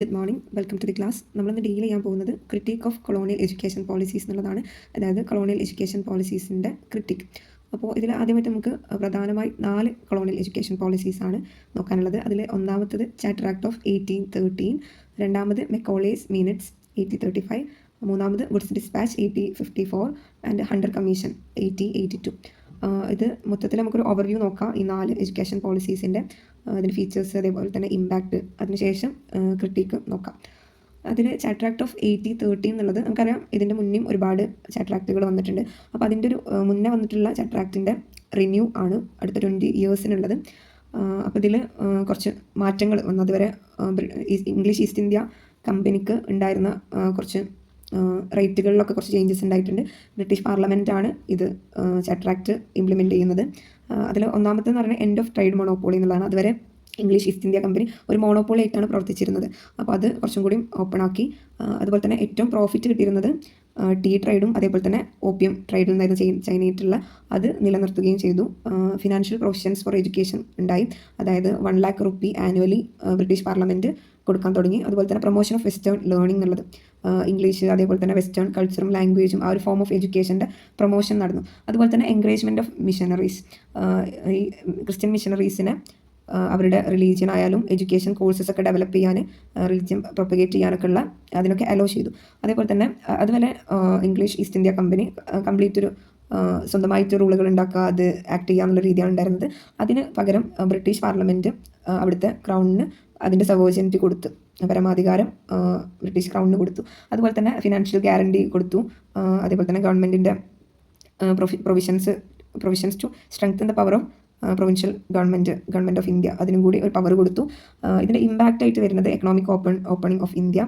Good morning, welcome to the class. നമ്മളിന്ന് deal ചെയ്യാൻ പോകുന്നത് critic of colonial education policies എന്നുള്ളതാണ്. അതായത് കൊളോണിയൽ എഡ്യൂക്കേഷൻ പോളിസീസിൻ്റെ ക്രിട്ടിക്. അപ്പോൾ ഇതിൽ ആദ്യമായിട്ട് നമുക്ക് പ്രധാനമായി 4 കൊളോണിയൽ എഡ്യൂക്കേഷൻ പോളിസീസാണ് നോക്കാനുള്ളത്. അതിൽ ഒന്നാമത്തത് ചാർട്ടർ ആക്ട് ഓഫ് 1813, രണ്ടാമത് മെക്കോളേസ് മിനിറ്റ്സ് 1835, മൂന്നാമത് Woods dispatch 1854 and Hunter commission 1882. ഇത് മൊത്തത്തിൽ നമുക്കൊരു ഓവർവ്യൂ നോക്കാം ഈ 4 എഡ്യൂക്കേഷൻ പോളിസീസിൻ്റെ, അതിൻ്റെ ഫീച്ചേഴ്സ്, അതേപോലെ തന്നെ ഇമ്പാക്റ്റ്, അതിനുശേഷം ക്രിട്ടിക്ക് നോക്കാം. അതിൽ ചാർട്ടർ ആക്ട് ഓഫ് 1813 എന്നുള്ളത് നമുക്കറിയാം. ഇതിൻ്റെ മുന്നേയും ഒരുപാട് ചാർട്ടർ ആക്റ്റുകൾ വന്നിട്ടുണ്ട്. അപ്പോൾ അതിൻ്റെ ഒരു മുന്നേ വന്നിട്ടുള്ള ചാർട്ടർ ആക്ടിൻ്റെ റിന്യൂ ആണ് അടുത്ത 20 ഇയേഴ്സിനുള്ളത്. അപ്പോൾ ഇതിൽ കുറച്ച് മാറ്റങ്ങൾ വന്നു. അതുവരെ ഇംഗ്ലീഷ് ഈസ്റ്റ് ഇന്ത്യ കമ്പനിക്ക് ഉണ്ടായിരുന്ന കുറച്ച് റൈറ്റുകളിലൊക്കെ കുറച്ച് ചേഞ്ചസ് ഉണ്ടായിട്ടുണ്ട്. ബ്രിട്ടീഷ് പാർലമെൻറ്റാണ് ഇത് ചാർട്ടർ ആക്ട് ഇംപ്ലിമെൻറ്റ് ചെയ്യുന്നത്. അതിൽ ഒന്നാമത്തെന്ന് പറയുന്നത് എൻഡ് ഓഫ് ട്രേഡ് മോണോപോളി എന്നുള്ളതാണ്. അതുവരെ ഇംഗ്ലീഷ് ഈസ്റ്റ് ഇന്ത്യ കമ്പനി ഒരു മോണോപോളി ആയിട്ടാണ് പ്രവർത്തിച്ചിരുന്നത്. അപ്പോൾ അത് കുറച്ചും കൂടി ഓപ്പൺ ആക്കി. അതുപോലെ തന്നെ ഏറ്റവും പ്രോഫിറ്റ് കിട്ടിയിരുന്നത് ടീ ട്രേഡും അതേപോലെ തന്നെ ഓപ്പിയം ട്രേഡിൽ നിന്നായിരുന്നു ചൈനയായിട്ടുള്ള, അത് നിലനിർത്തുകയും ചെയ്തു. ഫിനാൻഷ്യൽ പ്രൊവിഷൻസ് ഫോർ എഡ്യൂക്കേഷൻ ഉണ്ടായി. അതായത് 1 lakh rupee annually British parliament കൊടുക്കാൻ തുടങ്ങി. അതുപോലെ തന്നെ പ്രൊമോഷൻ ഓഫ് വെസ്റ്റേൺ ലേണിംഗ് എന്നുള്ളത്, ഇംഗ്ലീഷ് അതേപോലെ തന്നെ വെസ്റ്റേൺ കൾച്ചറും ലാംഗ്വേജും ആ ഒരു ഫോം ഓഫ് എഡ്യൂക്കേഷൻ്റെ പ്രൊമോഷൻ നടന്നു. അതുപോലെ തന്നെ എൻകറേജ്മെൻറ്റ് ഓഫ് മിഷനറീസ്, ഈ ക്രിസ്ത്യൻ മിഷനറീസിനെ അവരുടെ റിലീജിയൻ ആയാലും എഡ്യൂക്കേഷൻ കോഴ്സസ് ഒക്കെ ഡെവലപ്പ് ചെയ്യാൻ, റിലീജിയൻ പ്രൊപ്പഗേറ്റ് ചെയ്യാനൊക്കെ ഉള്ള അതിനൊക്കെ അലോ ചെയ്തു. അതേപോലെ തന്നെ അതുപോലെ English east India company complete ഒരു സ്വന്തമായിട്ട് റൂളുകൾ ഉണ്ടാക്കുക, അത് ആക്ട് ചെയ്യാന്നുള്ള രീതിയാണ് ഉണ്ടായിരുന്നത്. അതിന് പകരം ബ്രിട്ടീഷ് പാർലമെൻറ്റ് അവിടുത്തെ ക്രൗണിന് അതിൻ്റെ സവോജനിറ്റി കൊടുത്തു, പരമാധികാരം ബ്രിട്ടീഷ് ക്രൗണിന് കൊടുത്തു. അതുപോലെ തന്നെ ഫിനാൻഷ്യൽ ഗ്യാരണ്ടി കൊടുത്തു. അതേപോലെ തന്നെ ഗവൺമെൻറ്റിൻ്റെ provisions to strengthen the power of provincial government of India, അതിനും കൂടി ഒരു പവർ കൊടുത്തു. ഇതിൻ്റെ ഇമ്പാക്റ്റ് ആയിട്ട് വരുന്നത് എക്കണോമിക് ഓപ്പണിംഗ് ഓഫ് ഇന്ത്യ,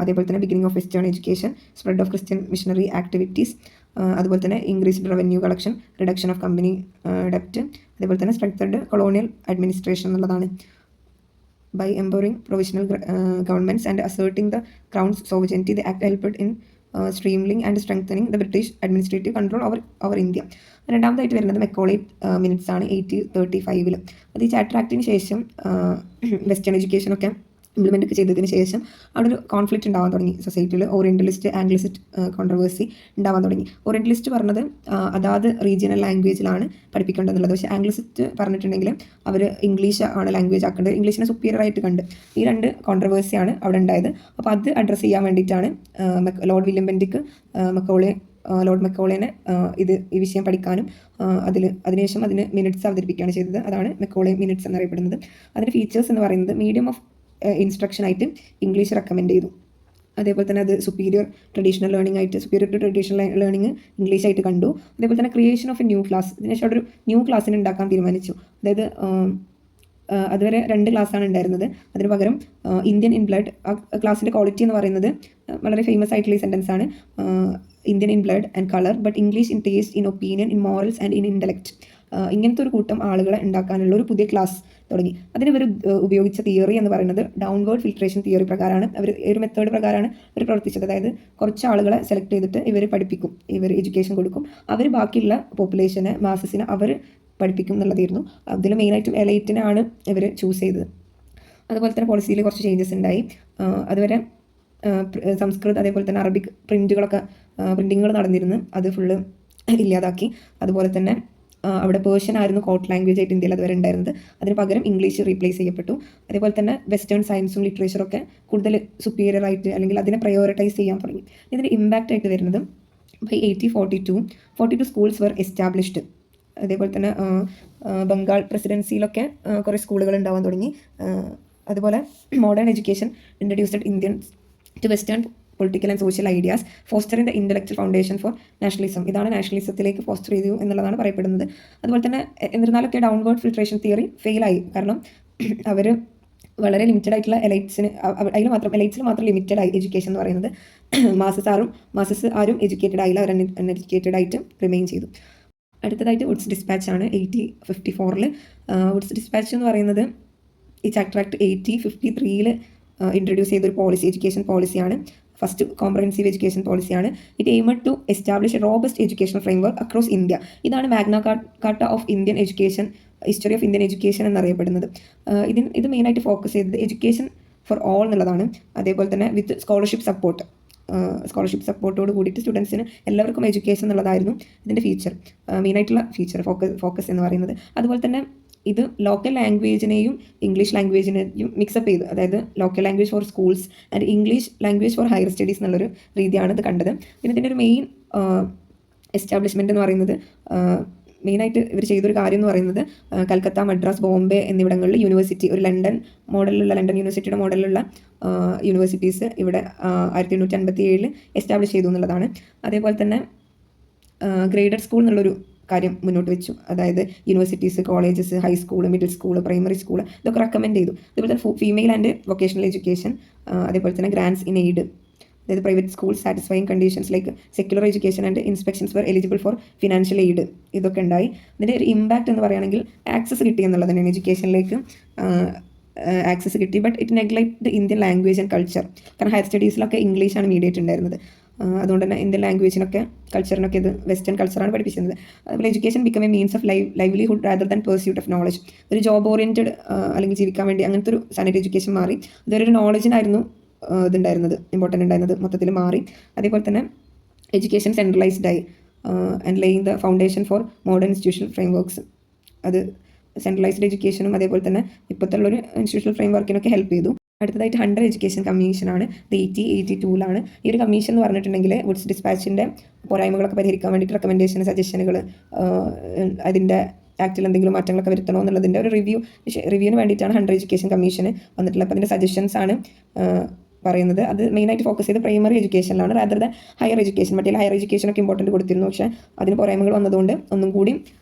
അതേപോലെ തന്നെ beginning of western education, spread of Christian missionary activities, അതുപോലെ തന്നെ increased revenue collection, reduction of company ഡെപ്റ്റ്, അതേപോലെ തന്നെ സ്ട്രെങ്തൻഡ് കൊളോണിയൽ അഡ്മിനിസ്ട്രേഷൻ എന്നുള്ളതാണ്. By empowering provisional governments and asserting the Crown's sovereignty, the act helped in streamlining and strengthening the British administrative control over India. രണ്ടാമതായിട്ട് വരുന്നത് മെക്കോളേ minutes ആണ് 1835. അത് ഈ charter ആക്ടിന് ശേഷം വെസ്റ്റേൺ എഡ്യൂക്കേഷനൊക്കെ ഇംപ്ലിമെൻ്റ് ഒക്കെ ചെയ്തതിന് ശേഷം അവിടെ ഒരു കോൺഫ്ലിക്റ്റ് ഉണ്ടാവാൻ തുടങ്ങി സൊസൈറ്റിയിൽ. ഓറിയൻ്റലിസ്റ്റ് ആംഗ്ലിസിസ്റ്റ് കോൺട്രവേഴ്സി ഉണ്ടാവാൻ തുടങ്ങി. ഓറിയൻ്റലിസ്റ്റ് പറഞ്ഞത് അതാത് റീജിയണൽ ലാംഗ്വേജിലാണ് പഠിപ്പിക്കേണ്ടതെന്നുള്ളത്. പക്ഷേ ആംഗ്ലിസിസ്റ്റ് പറഞ്ഞിട്ടുണ്ടെങ്കിൽ അവർ ഇംഗ്ലീഷ് ആണ് ലാംഗ്വേജ് ആക്കേണ്ടത്, ഇംഗ്ലീഷിനെ സുപ്പീരിയർ ആയിട്ട് കണ്ട്. ഈ 2 കോൺട്രവേഴ്സിയാണ് അവിടെ ഉണ്ടായത്. അപ്പോൾ അത് അഡ്രസ്സ് ചെയ്യാൻ വേണ്ടിയിട്ടാണ് ലോർഡ് വില്യം ബെൻറ്റിക്ക് ലോർഡ് മെക്കോളേനെ ഈ വിഷയം പഠിക്കാനും അതിനുശേഷം അതിന് മിനിറ്റ്സ് അവതരിപ്പിക്കുകയാണ് ചെയ്തത്. അതാണ് മെക്കോളേ മിനിറ്റ്സ് എന്നറിയപ്പെടുന്നത്. അതിൻ്റെ ഫീച്ചേഴ്സ് എന്ന് പറയുന്നത് മീഡിയം ഓഫ് ഇൻസ്ട്രക്ഷനായിട്ട് ഇംഗ്ലീഷ് റെക്കമെൻഡ് ചെയ്തു. അതേപോലെ തന്നെ അത് superior to traditional learning English ആയിട്ട് കണ്ടു. അതേപോലെ തന്നെ creation of a new class, ഇതിനുശേഷം ഒരു ന്യൂ ക്ലാസ്സിന് ഉണ്ടാക്കാൻ തീരുമാനിച്ചു. അതായത് അതുവരെ 2 ക്ലാസ്സാണ് ഉണ്ടായിരുന്നത്. അതിന് പകരം ഇന്ത്യൻ ഇൻ ബ്ലഡ്, ആ ക്ലാസ്സിൻ്റെ ക്വാളിറ്റി എന്ന് പറയുന്നത് വളരെ ഫേമസ് ആയിട്ടുള്ള ഈ സെൻറ്റൻസ് ആണ്. Indian in blood and colour but English in taste, in opinion, in morals and in intellect. ഇങ്ങനത്തെ ഒരു കൂട്ടം ആളുകളെ ഉണ്ടാക്കാനുള്ള ഒരു പുതിയ ക്ലാസ് തുടങ്ങി. അതിന് ഇവർ ഉപയോഗിച്ച തിയറി എന്ന് പറയുന്നത് ഡൗൺവേർഡ് ഫിൽട്രേഷൻ തിയറി പ്രകാരമാണ്. അവർ ഒരു മെത്തേഡ് പ്രകാരമാണ് അവർ പ്രവർത്തിച്ചത്. അതായത് കുറച്ച് ആളുകളെ സെലക്ട് ചെയ്തിട്ട് ഇവർ പഠിപ്പിക്കും, ഇവർ എഡ്യൂക്കേഷൻ കൊടുക്കും, അവർ ബാക്കിയുള്ള പോപ്പുലേഷനെ മാസസിനെ അവർ പഠിപ്പിക്കും എന്നുള്ളതായിരുന്നു. അതിൽ മെയിനായിട്ടും എലൈറ്റിനാണ് ഇവർ ചൂസ് ചെയ്തത്. അതുപോലെ തന്നെ പോളിസിയിൽ കുറച്ച് ചേഞ്ചസ് ഉണ്ടായി. അതുവരെ സംസ്കൃത് അതേപോലെ തന്നെ അറബിക് പ്രിൻറ്റിങ്ങുകൾ നടന്നിരുന്നു, അത് ഫുള്ള് ഇല്ലാതാക്കി. അതുപോലെ തന്നെ അവിടെ പേർഷ്യൻ ആയിരുന്നു കോർട്ട് ലാംഗ്വേജ് ആയിട്ട് ഇന്ത്യയിൽ അതുവരെ ഉണ്ടായിരുന്നത്. അതിന് പകരം ഇംഗ്ലീഷ് റീപ്ലേസ് ചെയ്യപ്പെട്ടു. അതേപോലെ തന്നെ വെസ്റ്റേൺ സയൻസും ലിറ്ററേച്ചറൊക്കെ കൂടുതൽ സുപ്പീരിയർ ആയിട്ട് അല്ലെങ്കിൽ അതിനെ പ്രയോറിറ്റൈസ് ചെയ്യാൻ തുടങ്ങി. ഇതിൻ്റെ ഇമ്പാക്റ്റ് ആയിട്ട് വരുന്നത് ബൈ 1842 സ്കൂൾസ് വർ എസ്റ്റാബ്ലിഷ്ഡ്. അതേപോലെ തന്നെ ബംഗാൾ പ്രസിഡൻസിയിലൊക്കെ കുറേ സ്കൂളുകൾ ഉണ്ടാവാൻ തുടങ്ങി. അതുപോലെ modern education introduced Indians to western political and social ideas, fostering the intellectual foundation for nationalism. ഇതാണ് നാഷണലിസത്തിലേക്ക് ഫോസ്റ്റർ ചെയ്തു എന്നുള്ളതാണ് പറയപ്പെടുന്നത്. അതുപോലെ തന്നെ എന്നിരുന്നാലൊക്കെ ഡൗൺവേർഡ് ഫിൽട്രേഷൻ തിയറി ഫെയിലായി. കാരണം അവർ വളരെ ലിമിറ്റഡ് ആയിട്ടുള്ള എലൈറ്റ്സിന്, എലൈറ്റ്സിൽ മാത്രം ലിമിറ്റഡ് ആയി എഡ്യൂക്കേഷൻ എന്ന് പറയുന്നത്. മാസസ് ആരും എഡ്യൂക്കേറ്റഡ് ആയില്ല, അവർ അൺഎഡ്യൂക്കേറ്റഡ് ആയിട്ട് റിമെയിൻ ചെയ്തു. അടുത്തതായിട്ട് വുഡ്സ് ഡിസ്പാച്ച് ആണ് 1854. വുഡ്സ് ഡിസ്പാച്ച് എന്ന് പറയുന്നത് ഈ ചാർട്ടർ ആക്ട് 1853 ഇൻട്രൊഡ്യൂസ് ചെയ്തൊരു എഡ്യൂക്കേഷൻ പോളിസിയാണ്. ഫസ്റ്റ് കോംപ്രഹെൻസീവ് എഡ്യൂക്കേഷൻ പോളിസിയാണ്. It aimed to establish a robust education framework across India. ഇതാണ് magna carta of Indian education, history of Indian education എന്നറിയപ്പെടുന്നത്. ഇത് മെയിനായിട്ട് ഫോക്കസ് ചെയ്തത് എഡ്യൂക്കേഷൻ ഫോർ ഓൾ എന്നുള്ളതാണ്. അതേപോലെ തന്നെ വിത്ത് സ്കോളർഷിപ്പ് സപ്പോർട്ടോട് കൂടിയിട്ട് സ്റ്റുഡൻസിന് എല്ലാവർക്കും എഡ്യൂക്കേഷൻ എന്നുള്ളതായിരുന്നു ഇതിൻ്റെ മെയിനായിട്ടുള്ള ഫോക്കസ് എന്ന് പറയുന്നത്. അതുപോലെ തന്നെ ഇത് ലോക്കൽ ലാംഗ്വേജിനെയും ഇംഗ്ലീഷ് ലാംഗ്വേജിനെയും മിക്സപ്പ് ചെയ്തു, അതായത് local language four schools and English language four higher studies എന്നുള്ളൊരു രീതിയാണ് ഇത് കണ്ടത്. പിന്നെ ഇതിൻ്റെ ഒരു മെയിൻ എസ്റ്റാബ്ലിഷ്മെൻ്റ് എന്ന് പറയുന്നത്, മെയിനായിട്ട് ഇവർ ചെയ്തൊരു കാര്യം എന്ന് പറയുന്നത്, കൽക്കത്ത, മദ്രാസ്, ബോംബെ എന്നിവിടങ്ങളിൽ യൂണിവേഴ്സിറ്റി, ഒരു ലണ്ടൻ യൂണിവേഴ്സിറ്റിയുടെ മോഡലിലുള്ള യൂണിവേഴ്സിറ്റീസ് ഇവിടെ 1857 എസ്റ്റാബ്ലിഷ് ചെയ്തു എന്നുള്ളതാണ്. അതേപോലെ തന്നെ ഗ്രേഡഡ് സ്കൂൾ എന്നുള്ളൊരു കാര്യം മുന്നോട്ട് വെച്ചു, അതായത് universities, colleges, high school, middle school, primary school ഇതൊക്കെ റെക്കമെൻഡ് ചെയ്തു. അതേപോലെ തന്നെ ഫീമെയിൽ ആൻഡ് വൊക്കേഷണൽ എഡ്യൂക്കേഷൻ, അതേപോലെ തന്നെ ഗ്രാൻസ് ഇൻ എയ്ഡ്, അതായത് private school satisfying conditions like secular education and inspections for eligible for financial aid, ഇതൊക്കെ ഉണ്ടായി. ഇതിൻ്റെ ഒരു ഇമ്പാക്റ്റ് എന്ന് പറയുകയാണെങ്കിൽ ആക്സസ് കിട്ടി എന്നുള്ളത് തന്നെയാണ്, എഡ്യൂക്കേഷനിലേക്ക് ആക്സസ് കിട്ടി. But it neglect Indian language and culture, കാരണം ഹയർ സ്റ്റഡീസിലൊക്കെ ഇംഗ്ലീഷാണ് മീഡിയേറ്റ് ഉണ്ടായിരുന്നത്. അതുകൊണ്ട് തന്നെ ഇന്ത്യൻ ലാംഗ്വേജിനൊക്കെ കൾച്ചറിനൊക്കെ ഇത് വെസ്റ്റേൺ കൾച്ചറാണ് പഠിപ്പിക്കുന്നത്. അതുപോലെ education become A means of livelihood rather than pursuit of knowledge, ഒരു ജോബ് ഓറിയൻറ്റഡ് അല്ലെങ്കിൽ ജീവിക്കാൻ വേണ്ടി അങ്ങനത്തെ ഒരു സാനിറ്ററി എഡ്യൂക്കേഷൻ മാറി. ഇതൊരു നോളജിനായിരുന്നു ഇമ്പോർട്ടൻ്റ് ഉണ്ടായിരുന്നത്, മൊത്തത്തിൽ മാറി. അതേപോലെ തന്നെ എഡ്യൂക്കേഷൻ സെൻട്രലൈസ്ഡ് ആയി and laying the foundation for modern institutional frameworks, അത് സെൻട്രലൈസ്ഡ് എഡ്യൂക്കേഷനും അതേപോലെ തന്നെ ഇപ്പോഴത്തുള്ളൊരു ഇൻസ്റ്റിറ്റ്യൂഷണൽ ഫ്രെയിംവർക്കിനൊക്കെ ഹെൽപ്പ് ചെയ്തു. അടുത്തതായിട്ട് ഹണ്ടർ എഡ്യൂക്കേഷൻ കമ്മീഷനാണ്. ഇത് 1882 ഈ ഒരു കമ്മീഷൻ എന്ന് പറഞ്ഞിട്ടുണ്ടെങ്കിൽ വുഡ്സ് ഡിസ്പാച്ചിൻ്റെ പോരായ്മകളൊക്കെ പരിഹരിക്കാൻ വേണ്ടിയിട്ട് റെക്കമെൻഡേഷൻ, സജഷനുകൾ, അതിൻ്റെ ആക്റ്റിൽ എന്തെങ്കിലും മാറ്റങ്ങളൊക്കെ വരുത്തണോ എന്നുള്ളതിൻ്റെ ഒരു റിവ്യൂവിന് വേണ്ടിയിട്ടാണ് ഹണ്ടർ എഡ്യൂക്കേഷൻ കമ്മീഷൻ വന്നിട്ടുള്ളത്. അപ്പോൾ അതിൻ്റെ സജഷൻസ് ആണ് പറയുന്നത്. അത് മെയിനായിട്ട് ഫോക്കസ് ചെയ്ത് പ്രൈമറി എഡ്യൂക്കേഷനിലാണ്, റാദർ ദാൻ ഹയർ എഡ്യൂക്കേഷൻ. മറ്റേ ഹയർ എഡ്യൂക്കേഷനൊക്കെ ഇമ്പോർട്ടൻറ്റ് കൊടുത്തിരുന്നു, പക്ഷേ അതിന് പോരായ്മകൾ വന്നതുകൊണ്ട് ഒന്നും കൂടി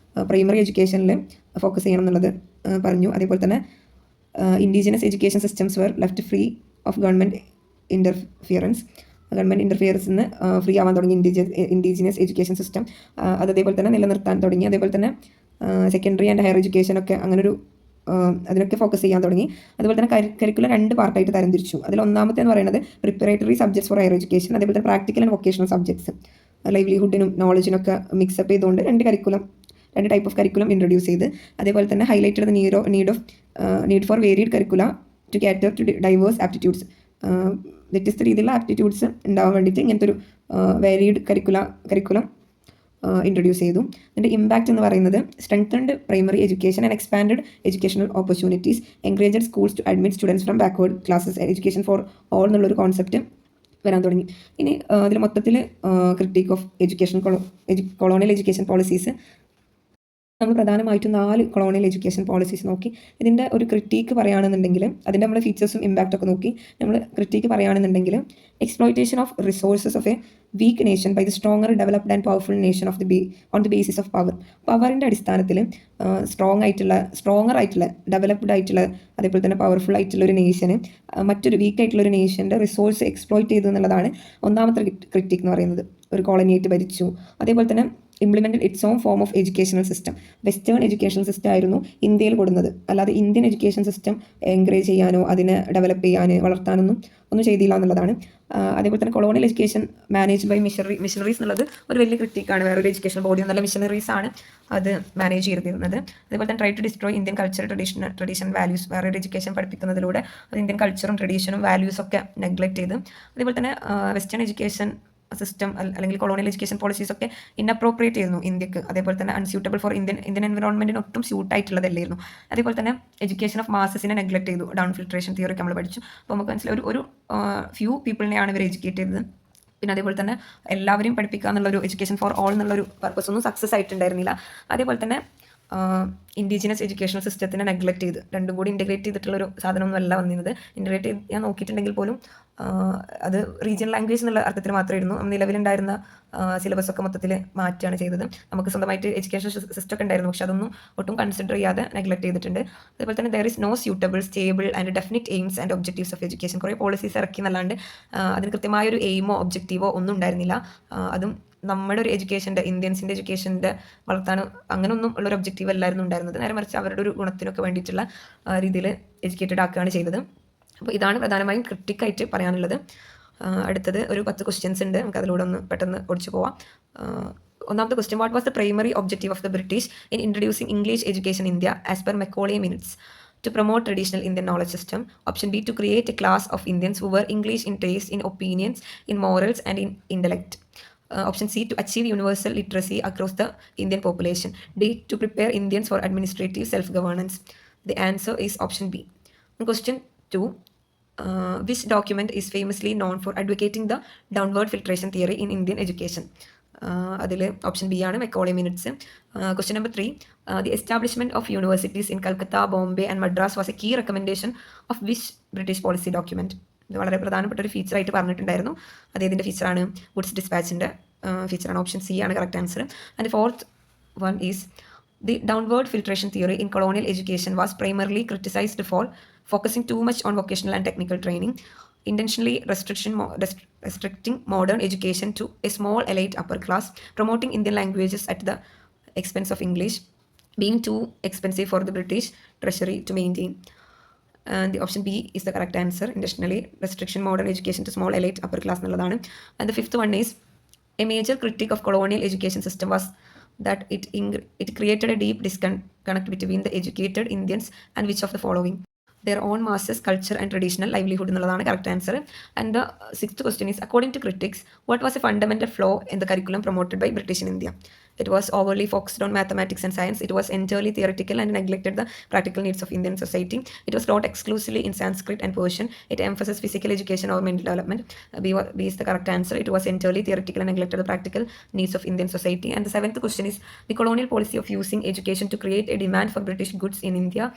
പ്രൈമറി എഡ്യൂക്കേഷനിൽ ഫോക്കസ് ചെയ്യണം എന്നുള്ളത് പറഞ്ഞു. അതേപോലെ തന്നെ indigenous education systems were left free of government interference നിന്ന് ഫ്രീ ആവാൻ തുടങ്ങി ഇൻഡിജിനസ് എഡ്യൂക്കേഷൻ സിസ്റ്റം. അതേപോലെ തന്നെ നിലനിർത്താൻ തുടങ്ങി. അതേപോലെ തന്നെ സെക്കൻഡറി ആൻഡ് ഹയർ എഡ്യൂക്കേഷനൊക്കെ അങ്ങനൊരു അതിനൊക്കെ ഫോക്കസ് ചെയ്യാൻ തുടങ്ങി. അതുപോലെ തന്നെ കരിക്കുലർ 2 പാർട്ടായിട്ട് തരംതിരിച്ചു. അതിൽ ഒന്നാമത്തെ എന്ന് പറയുന്നത് preparatory subjects for higher education, അതേപോലെ തന്നെ പ്രാക്ടിക്കൽ ആൻഡ് വൊക്കേഷണൽ സബ്ജക്ട്സ്, ലൈവ്ലിഹുഡിനും നോളജിനൊക്കെ മിക്സപ്പ് ചെയ്തുകൊണ്ട് 2 ടൈപ്പ് ഓഫ് കരിക്കുലം ഇൻട്രൊഡ്യൂസ് ചെയ്ത്. അതേപോലെ തന്നെ highlighted need for varied curricula to cater to diverse aptitudes, വ്യത്യസ്ത രീതിയിലുള്ള ആപ്റ്റിറ്റ്യൂഡ്സ് ഉണ്ടാവാൻ വേണ്ടിയിട്ട് ഇങ്ങനത്തെ ഒരു വേരിയഡ് കരിക്കുലം ഇൻട്രൊഡ്യൂസ് ചെയ്തു. അതിൻ്റെ ഇമ്പാക്റ്റ് എന്ന് പറയുന്നത് strengthened primary education and expanded educational opportunities, encouraged schools to admit students from backward classes, education for all എന്നുള്ളൊരു കോൺസെപ്റ്റ് വരാൻ തുടങ്ങി. ഇനി അതിൽ മൊത്തത്തിൽ critic of colonial education policies നമ്മൾ പ്രധാനമായിട്ടും 4 കൊളോണിയൽ എഡ്യൂക്കേഷൻ പോളിസീസ് നോക്കി. ഇതിൻ്റെ ഒരു ക്രിട്ടീക്ക് പറയുകയാണെന്നുണ്ടെങ്കിൽ അതിൻ്റെ നമ്മൾ ഫീച്ചേഴ്സും ഇമ്പാക്റ്റൊക്കെ നോക്കി. നമ്മൾ ക്രിട്ടീക്ക് പറയുകയാണെന്നുണ്ടെങ്കിൽ exploitation of resources of a weak nation by the stronger developed and powerful nation on the basis ഓഫ് പവറിൻ്റെ അടിസ്ഥാനത്തിൽ സ്ട്രോങ്ങർ ആയിട്ടുള്ള ഡെവലപ്ഡ് ആയിട്ടുള്ള അതേപോലെ തന്നെ പവർഫുൾ ആയിട്ടുള്ള ഒരു നേഷന് മറ്റൊരു വീക്ക് ആയിട്ടുള്ള ഒരു നേഷൻ്റെ റിസോഴ്സ് എക്സ്പ്ലോയിറ്റ് ചെയ്തു എന്നുള്ളതാണ് ഒന്നാമത്തെ ക്രിട്ടിക് എന്ന് പറയുന്നത്. ഒരു കോളനിയായിട്ട് ഭരിച്ചു. അതേപോലെ തന്നെ implemented it's on form of educational system, western educational system ആയിരുന്നു ഇന്ത്യയിൽ കൊടുക്കുന്നത്, അല്ലാതെ ഇന്ത്യൻ എഡ്യൂക്കേഷൻ സിസ്റ്റം എൻകറേജ് ചെയ്യാനോ അതിനെ ഡെവലപ്പ് ചെയ്യാൻ വളർത്താനൊന്നും ചെയ്തില്ല എന്നുള്ളതാണ്. അതേപോലെ തന്നെ colonial education manage by missionaries എന്നുള്ളത് ഒരു വലിയ ക്രിട്ടിക്കാണ്. വേറൊരു എഡ്യൂക്കേഷൻ ബോഡി ഒന്നല്ല, മിഷണറീസ് ആണ് അത് മാനേജ് ചെയ്തിരുന്നത്. അതേപോലെ തന്നെ try to destroy Indian culture, tradition, values. വേറൊരു എഡ്യൂക്കേഷൻ പഠിപ്പിക്കുന്നതിലൂടെ അത് ഇന്ത്യൻ കൾച്ചറും ട്രഡീഷനും വാല്യൂസൊക്കെ നെഗ്ലക്ട് ചെയ്ത്. അതേപോലെ തന്നെ വെസ്റ്റേൺ എഡ്യൂക്കേഷൻ സിസ്റ്റം അല്ലെങ്കിൽ കൊളോണിയൽ എഡ്യൂക്കേഷൻ പോളിസീസ് ഒക്കെ ഇൻഅപ്രോപ്രിയേറ്റ് ചെയ്യുന്നു ഇന്ത്യക്ക്. അതേപോലെ തന്നെ അൺസ്യൂട്ടബിൾ ഫോർ ഇന്ത്യൻ എൻവയോൺമെൻറ്റിന് ഒട്ടും സ്യൂട്ടായിട്ടുള്ളതല്ലായിരുന്നു. അതേപോലെ തന്നെ എഡ്യൂക്കേഷൻ ഓഫ് മാസസിനെ നെഗ്ലക്ട് ചെയ്തു. ഡൗൺ ഫിൽട്രേഷൻ തിയറി ഒക്കെ നമ്മൾ പഠിച്ചു. അപ്പോൾ നമുക്ക് മനസ്സിലായി ഒരു ഫ്യൂ പീപ്പിളിനെയാണ് ഇവർ എഡ്യൂക്കേറ്റ് ചെയ്തത്. പിന്നെ അതേപോലെ തന്നെ എല്ലാവരെയും പഠിപ്പിക്കുക എന്നുള്ളൊരു എഡ്യൂക്കേഷൻ ഫോർ ഓൾ എന്നുള്ളൊരു പർപ്പസ് ഒന്നും സക്സസ് ആയിട്ടുണ്ടായിരുന്നില്ല. അതേപോലെ തന്നെ ഇൻഡിജിനസ് എഡ്യൂക്കേഷണൽ സിസ്റ്റത്തിനെ നെഗ്ലക്ട് ചെയ്ത് രണ്ടും കൂടി ഇൻറ്റഗ്രേറ്റ് ചെയ്തിട്ടുള്ളൊരു സാധനമൊന്നും അല്ല വന്നിരുന്നത്. ഇൻറ്റഗ്രേറ്റ് ചെയ്ത് ഞാൻ നോക്കിയിട്ടുണ്ടെങ്കിൽ പോലും അത് റീജിയണൽ ലാംഗ്വേജ് എന്നുള്ള അർത്ഥത്തിൽ മാത്രമായിരുന്നു. നിലവിലുണ്ടായിരുന്ന സിലബസൊക്കെ മൊത്തത്തിൽ മാറ്റുകയാണ് ചെയ്തത്. നമുക്ക് സ്വന്തമായിട്ട് എഡ്യൂക്കേഷൻ സിസ്റ്റം ഒക്കെ ഉണ്ടായിരുന്നു, പക്ഷെ അതൊന്നും ഒട്ടും കൺസിഡർ ചെയ്യാതെ നെഗ്ലക്ട് ചെയ്തിട്ടുണ്ട്. അതേപോലെ തന്നെ there is no suitable, stable and definite aims and objectives of education. കുറേ പോളിസീസ് ഇറക്കി എന്നല്ലാണ്ട് അതിന് കൃത്യമായൊരു എയിമോ ഒബ്ജക്റ്റീവോ ഒന്നും ഉണ്ടായിരുന്നില്ല. അതും നമ്മുടെ ഒരു ഇന്ത്യൻസിൻ്റെ എഡ്യൂക്കേഷൻ്റെ വളർത്താൻ അങ്ങനെയൊന്നും ഉള്ളൊരു ഒബ്ജക്റ്റീവ് അല്ലായിരുന്നു ഉണ്ടായിരുന്നത്. നേരെ മറിച്ച് അവരുടെ ഒരു ഗുണത്തിനൊക്കെ വേണ്ടിയിട്ടുള്ള രീതിയിൽ എഡ്യൂക്കേറ്റഡ് ആക്കുകയാണ് ചെയ്തത്. അപ്പോൾ ഇതാണ് പ്രധാനമായും ക്രിട്ടിക്കായിട്ട് പറയാനുള്ളത്. അടുത്തത് ഒരു 10 ക്വസ്റ്റ്യൻസ് ഉണ്ട്, നമുക്ക് അതിലൂടെ ഒന്ന് പെട്ടെന്ന് ഓടിച്ചു പോവാം. ഒന്നാമത്തെ question, what was the primary objective of the British in introducing English education India as per Macaulay minutes? to promote traditional Indian knowledge system. Option B, to create a class of Indians who were English in taste, in opinions, in morals, and in intellect. Option C, to achieve universal literacy across the Indian population. D, to prepare Indians for administrative self-governance. The answer is option B. Question 2. Which document is famously known for advocating the downward filtration theory in Indian education? അതിൽ option B ആണ് Macaulay minutes. Question number 3. The establishment of universities in Calcutta, Bombay and Madras was a key recommendation of which British policy document? ഇത് വളരെ പ്രധാനപ്പെട്ട ഒരു ഫീച്ചറായിട്ട് പറഞ്ഞിട്ടുണ്ടായിരുന്നു. അതേതിൻ്റെ ഫീച്ചറാണ്? വുഡ്സ് ഡിസ്പാച്ചിൻ്റെ ഫീച്ചറാണ്. ഓപ്ഷൻ സി ആണ് correct answer. And fourth one is the downward filtration theory in colonial education was primarily criticized for focusing too much on vocational and technical training, intentionally restricting modern education to a small elite upper class, promoting Indian languages at the expense of English, being too expensive for the British treasury to maintain. And the option B is the correct answer. Intentionally restriction modern education to small elite upper class എന്നുള്ളതാണ്. And the fifth one is, a major critique of colonial education system was that it created a deep disconnect between the educated Indians and which of the following? Their own masses, culture and traditional livelihood എന്നുള്ളതാണ് correct answer. And the sixth question is, according to critics, what was a fundamental flaw in the curriculum promoted by British in India? It was overly focused on mathematics and science. It was entirely theoretical and neglected the practical needs of Indian society. It was taught exclusively in Sanskrit and Persian. It emphasized physical education over mental development. B is the correct answer. It was entirely theoretical and neglected the practical needs of Indian society. And the seventh question is, the colonial policy of using education to create a demand for British goods in India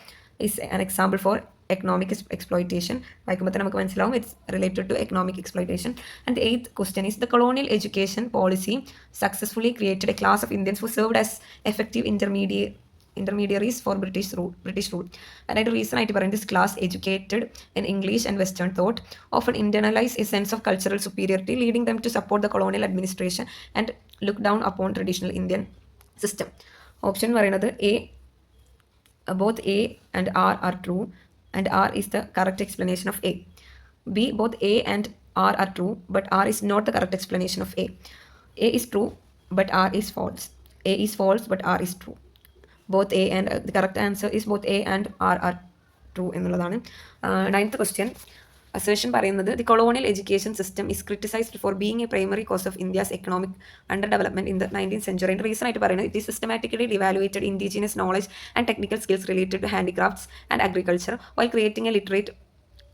is an example for economic exploitation. It's related to economic exploitation. And the eighth question is, the colonial education policy successfully created a class of Indians who served as effective intermediaries for British rule. And the reason I this class, educated in English and Western thought, often internalize a sense of cultural superiority, leading them to support the colonial administration and look down upon traditional Indian system. Option പറയുന്നത് A, both A and R are true, and R is the correct explanation of A. B, both A and R are true, but R is not the correct explanation of A. A is true, but R is false. A is false, but R is true. Both A and the correct answer is both A and R are true എന്നുള്ളതാണ്. Ninth question. Assertion പറയുന്നത്, the colonial education system is criticized for being a primary cause of India's economic underdevelopment in the 19th century. And reason ആയിട്ട് പറയുന്നത്, it is systematically devaluated indigenous knowledge and technical skills related to handicrafts and agriculture while creating a literate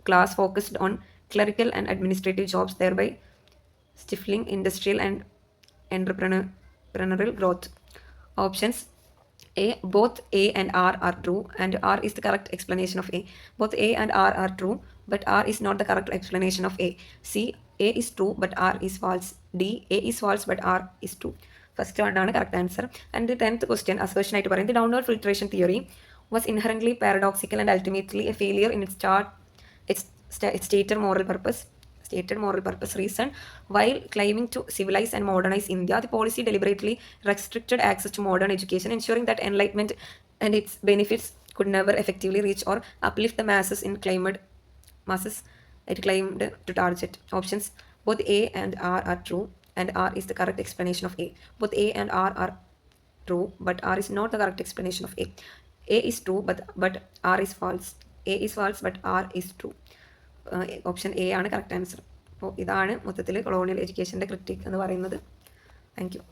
class focused on clerical and administrative jobs, thereby stifling industrial and entrepreneurial growth. Options A, both A and R are true, and R is the correct explanation of A. Both A and R are true, but R is not the correct explanation of A. C, A is true, but R is false. D, A is false, but R is true. First one ആണ് correct answer. And the 10th question, assertion ആയിട്ട് പറയുന്നത്, the downward filtration theory was inherently paradoxical and ultimately a failure in its stated moral purpose. Reason, while claiming to civilize and modernize India, the policy deliberately restricted access to modern education, ensuring that enlightenment and its benefits could never effectively reach or uplift the masses it claimed to target. Options, both A and R are true, and R is the correct explanation of A. Both A and R are true, but R is not the correct explanation of A. A is true, but R is false. A is false, but R is true. Option A ആണ് correct answer. അപ്പോൾ ഇതാണ് മൊത്തത്തിൽ colonial എഡ്യൂക്കേഷൻ്റെ critic എന്ന് പറയുന്നത്. Thank you.